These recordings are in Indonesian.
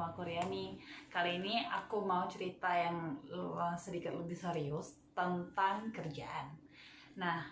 sama aku Riani. Kali ini aku mau cerita yang sedikit lebih serius tentang kerjaan. Nah,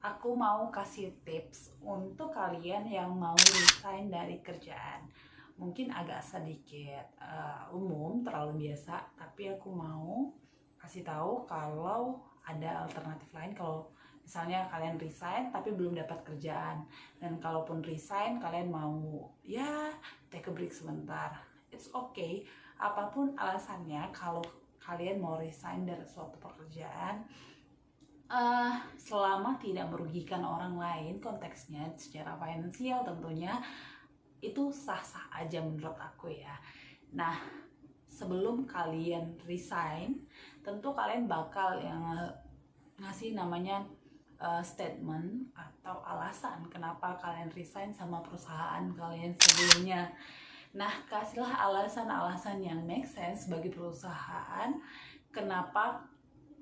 aku mau kasih tips untuk kalian yang mau resign dari kerjaan. Mungkin agak sedikit umum, terlalu biasa, tapi aku mau kasih tahu kalau ada alternatif lain kalau misalnya kalian resign tapi belum dapat kerjaan, dan kalaupun resign kalian mau ya take a break sebentar, it's okay. Apapun alasannya, kalau kalian mau resign dari suatu pekerjaan, selama tidak merugikan orang lain, konteksnya secara finansial tentunya, itu sah-sah aja menurut aku ya. Nah, sebelum kalian resign, tentu kalian bakal yang ngasih namanya statement atau alasan kenapa kalian resign sama perusahaan kalian sebelumnya. Nah, kasihlah alasan-alasan yang make sense bagi perusahaan kenapa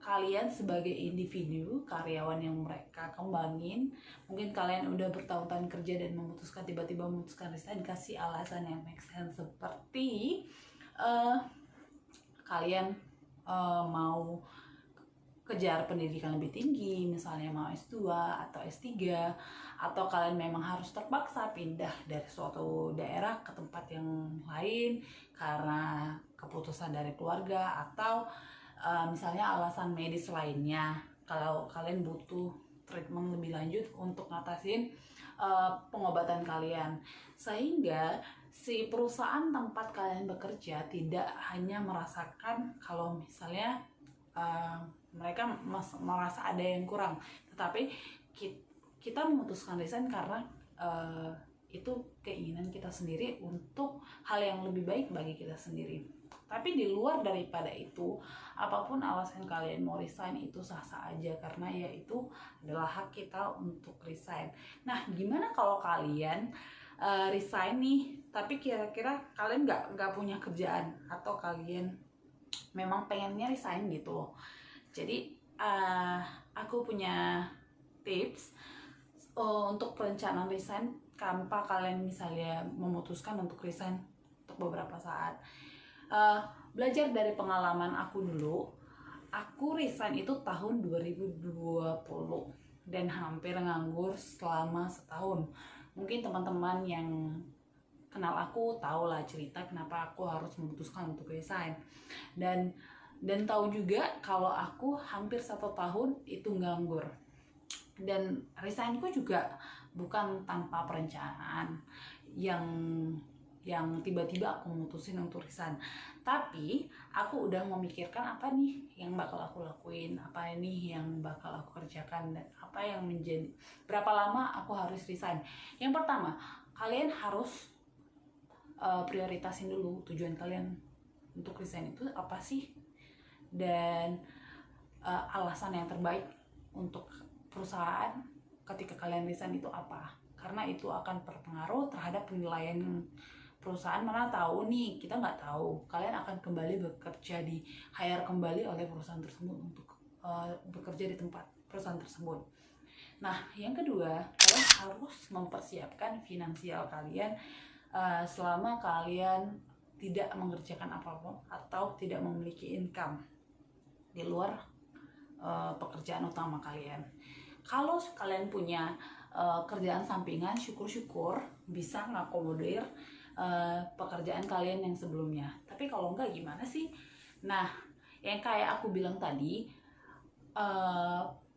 kalian sebagai individu, karyawan yang mereka kembangin, mungkin kalian udah bertahun-tahun kerja dan tiba-tiba memutuskan resign, kasih alasan yang make sense seperti kalian mau kejar pendidikan lebih tinggi, misalnya mau S2 atau S3, atau kalian memang harus terpaksa pindah dari suatu daerah ke tempat yang lain karena keputusan dari keluarga, atau misalnya alasan medis lainnya, kalau kalian butuh treatment lebih lanjut untuk ngatasin pengobatan kalian, sehingga si perusahaan tempat kalian bekerja tidak hanya merasakan kalau misalnya mereka merasa ada yang kurang, tetapi kita memutuskan resign karena itu keinginan kita sendiri untuk hal yang lebih baik bagi kita sendiri. Tapi di luar daripada itu, apapun alasan kalian mau resign itu sah-sah aja, karena ya itu adalah hak kita untuk resign. Nah, gimana kalau kalian resign nih, tapi kira-kira kalian nggak punya kerjaan, atau kalian memang pengennya resign gitu loh. Jadi aku punya tips untuk perencanaan resign tanpa kalian misalnya memutuskan untuk resign untuk beberapa saat. Belajar dari pengalaman aku dulu, aku resign itu tahun 2020 dan hampir nganggur selama setahun. Mungkin teman-teman yang kenal aku tahu lah cerita kenapa aku harus memutuskan untuk resign, dan tahu juga kalau aku hampir 1 tahun itu nganggur. Dan resignku juga bukan tanpa perencanaan yang tiba-tiba aku mutusin untuk resign, tapi aku udah memikirkan apa nih yang bakal aku lakuin, apa nih yang bakal aku kerjakan, dan apa yang menjadi berapa lama aku harus resign. Yang pertama, kalian harus prioritasin dulu tujuan kalian untuk resign itu apa sih, dan alasan yang terbaik untuk perusahaan ketika kalian resign itu apa, karena itu akan berpengaruh terhadap penilaian perusahaan. Mana tahu nih, kita nggak tahu, kalian akan kembali bekerja, di hire kembali oleh perusahaan tersebut untuk bekerja di tempat perusahaan tersebut. Nah, yang kedua, kalian harus mempersiapkan finansial kalian selama kalian tidak mengerjakan apapun atau tidak memiliki income di luar pekerjaan utama kalian. Kalau kalian punya kerjaan sampingan, syukur-syukur bisa ngakomodir pekerjaan kalian yang sebelumnya. Tapi kalau enggak gimana sih? Nah, yang kayak aku bilang tadi,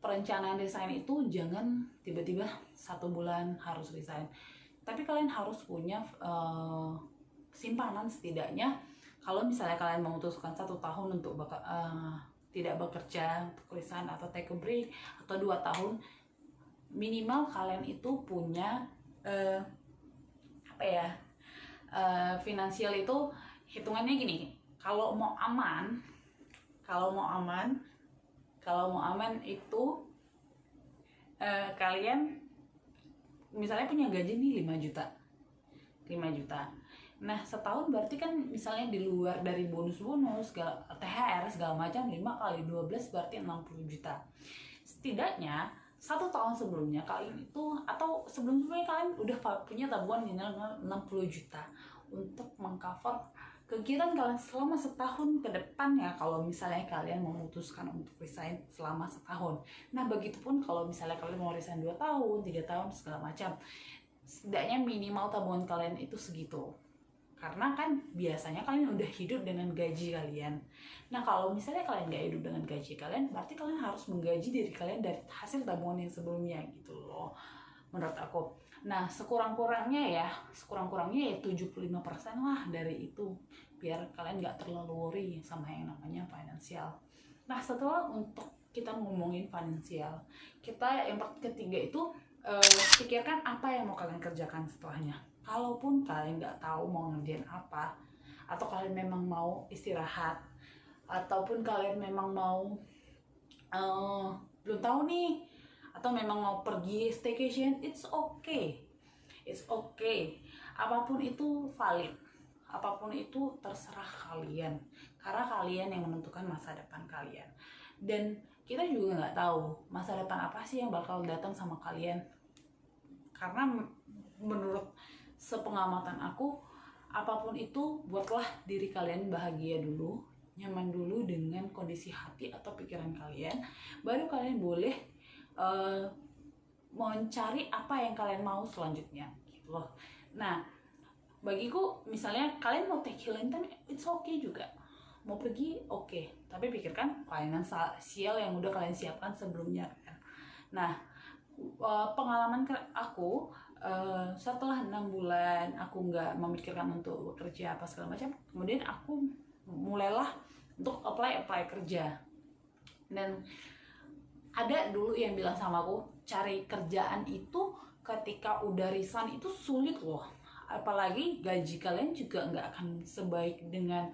perencanaan resign itu jangan tiba-tiba 1 bulan harus resign, tapi kalian harus punya simpanan setidaknya. Kalau misalnya kalian memutuskan 1 tahun untuk tidak bekerja, untuk resign atau take a break, atau 2 tahun, minimal kalian itu punya finansial itu hitungannya gini. Kalau mau aman itu kalian misalnya punya gaji nih 5 juta. Nah, setahun berarti kan misalnya di luar dari bonus-bonus, THR segala macam, 5 kali 12 berarti 60 juta. Setidaknya 1 tahun sebelumnya kalian itu, atau sebelumnya kalian udah punya tabungan minimal 60 juta untuk mengcover kegiatan kalian selama setahun ke depan ya, kalau misalnya kalian memutuskan untuk resign selama setahun. Nah begitupun kalau misalnya kalian mau resign 2 tahun, 3 tahun, segala macam, setidaknya minimal tabungan kalian itu segitu. Karena kan biasanya kalian udah hidup dengan gaji kalian. Nah kalau misalnya kalian gak hidup dengan gaji kalian, berarti kalian harus menggaji diri kalian dari hasil tabungan yang sebelumnya gitu loh, menurut aku. Nah sekurang-kurangnya ya 75% lah dari itu, biar kalian gak terlalu worry sama yang namanya finansial. Nah setelah untuk kita ngomongin finansial, kita yang ketiga itu pikirkan apa yang mau kalian kerjakan setelahnya. Kalaupun kalian nggak tahu mau ngerjain apa, atau kalian memang mau istirahat, ataupun kalian memang mau belum tahu nih, atau memang mau pergi staycation, it's okay. Apapun itu valid, apapun itu terserah kalian, karena kalian yang menentukan masa depan kalian. Dan kita juga nggak tahu masa depan apa sih yang bakal datang sama kalian. Karena menurut sepengamatan aku, apapun itu buatlah diri kalian bahagia dulu, nyaman dulu dengan kondisi hati atau pikiran kalian, baru kalian boleh mencari apa yang kalian mau selanjutnya gitu loh. Nah bagiku misalnya kalian mau take healing time, it's okay juga. Mau pergi okay, tapi pikirkan finansial yang udah kalian siapkan sebelumnya kan. Nah pengalaman aku setelah 6 bulan aku nggak memikirkan untuk bekerja apa segala macam, kemudian aku mulailah untuk apply kerja. Dan ada dulu yang bilang sama aku, cari kerjaan itu ketika udah resign itu sulit loh, apalagi gaji kalian juga nggak akan sebaik dengan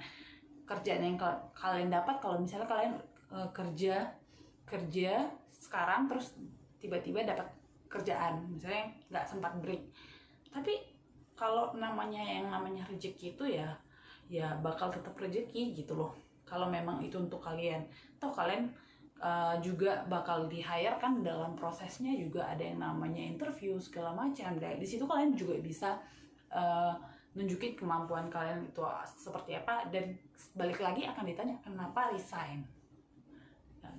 kerjaan yang kalian dapat kalau misalnya kalian kerja sekarang terus tiba-tiba dapat kerjaan, misalnya nggak sempat break. Tapi kalau namanya rezeki itu ya bakal tetap rezeki gitu loh, kalau memang itu untuk kalian. Atau kalian juga bakal di-hire kan, dalam prosesnya juga ada yang namanya interview segala macam. Di situ kalian juga bisa nunjukin kemampuan kalian itu seperti apa, dan balik lagi akan ditanya kenapa resign.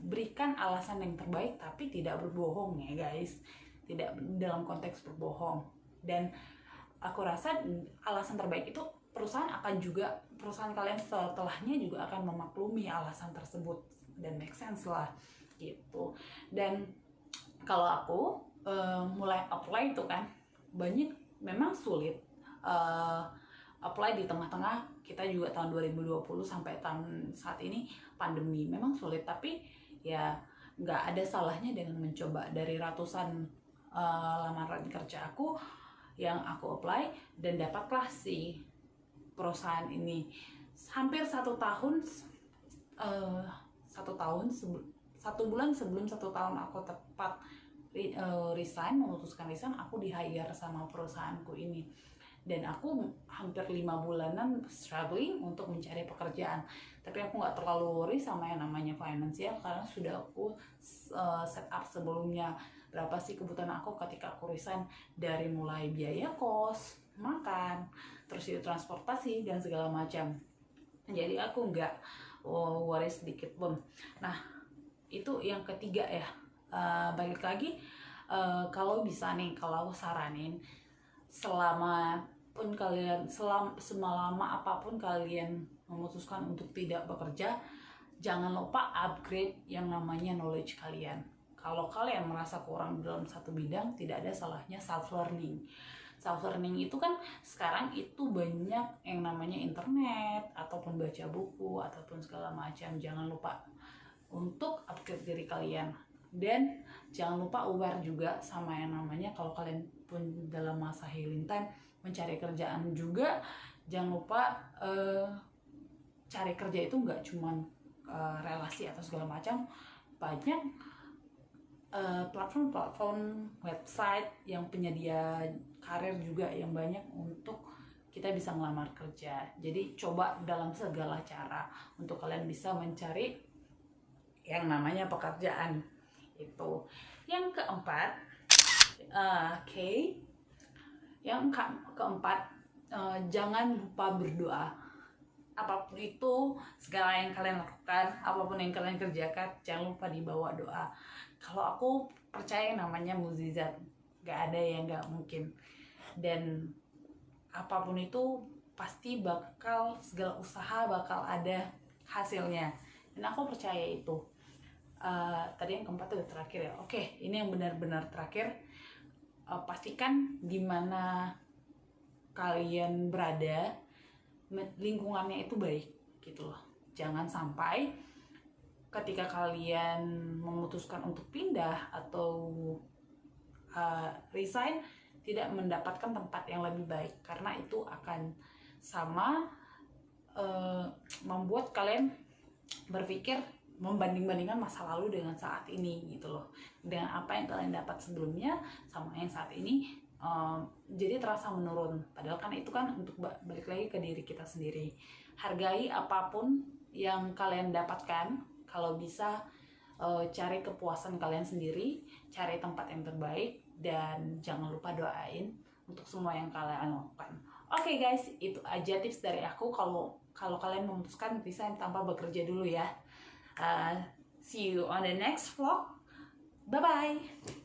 Berikan alasan yang terbaik, tapi tidak berbohong ya guys, tidak dalam konteks berbohong. Dan aku rasa alasan terbaik itu perusahaan kalian setelahnya juga akan memaklumi alasan tersebut dan make sense lah gitu. Dan kalau aku mulai apply itu kan banyak, memang sulit apply di tengah-tengah kita juga tahun 2020 sampai tahun saat ini pandemi, memang sulit. Tapi ya nggak ada salahnya dengan mencoba. Dari ratusan lamaran kerja aku yang aku apply, dan dapatlah si perusahaan ini. Hampir 1 tahun, 1 bulan sebelum 1 tahun aku tepat memutuskan resign, aku di-hire sama perusahaanku ini. Dan aku hampir 5 bulanan struggling untuk mencari pekerjaan, tapi aku nggak terlalu worry sama yang namanya finansial, karena sudah aku set up sebelumnya berapa sih kebutuhan aku ketika aku resign, dari mulai biaya kos, makan, terus itu transportasi dan segala macam. Jadi aku nggak worry sedikit pun. Nah itu yang ketiga ya. Balik lagi, kalau bisa nih, kalau aku saranin, selama apapun kalian memutuskan untuk tidak bekerja, jangan lupa upgrade yang namanya knowledge kalian. Kalau kalian merasa kurang dalam satu bidang, tidak ada salahnya self learning. Self learning itu kan sekarang itu banyak yang namanya internet, ataupun baca buku, ataupun segala macam. Jangan lupa untuk upgrade diri kalian. Dan jangan lupa aware juga sama yang namanya, kalau kalian pun dalam masa healing time mencari kerjaan juga, jangan lupa cari kerja itu nggak cuman relasi atau segala macam. Banyak platform website yang penyedia karir juga yang banyak untuk kita bisa ngelamar kerja. Jadi coba dalam segala cara untuk kalian bisa mencari yang namanya pekerjaan itu. Yang keempat, jangan lupa berdoa. apapun itu, segala yang kalian lakukan, apapun yang kalian kerjakan, jangan lupa dibawa doa. Kalau aku percaya namanya mukjizat, gak ada yang gak mungkin. Dan apapun itu pasti bakal, segala usaha bakal ada hasilnya. Dan aku percaya itu. Tadi yang keempat itu terakhir ya. Oke, ini yang benar-benar terakhir. Pastikan dimana kalian berada, lingkungannya itu baik gitu loh. Jangan sampai ketika kalian memutuskan untuk pindah atau resign tidak mendapatkan tempat yang lebih baik, karena itu akan sama membuat kalian berpikir membanding-bandingkan masa lalu dengan saat ini gitu loh, dengan apa yang kalian dapat sebelumnya sama yang saat ini. Jadi terasa menurun, padahal kan itu kan untuk balik lagi ke diri kita sendiri. Hargai apapun yang kalian dapatkan, kalau bisa cari kepuasan kalian sendiri, cari tempat yang terbaik, dan jangan lupa doain untuk semua yang kalian lakukan. Oke guys, itu aja tips dari aku. Kalau kalian memutuskan resign tanpa bekerja dulu ya. See you on the next vlog. Bye bye.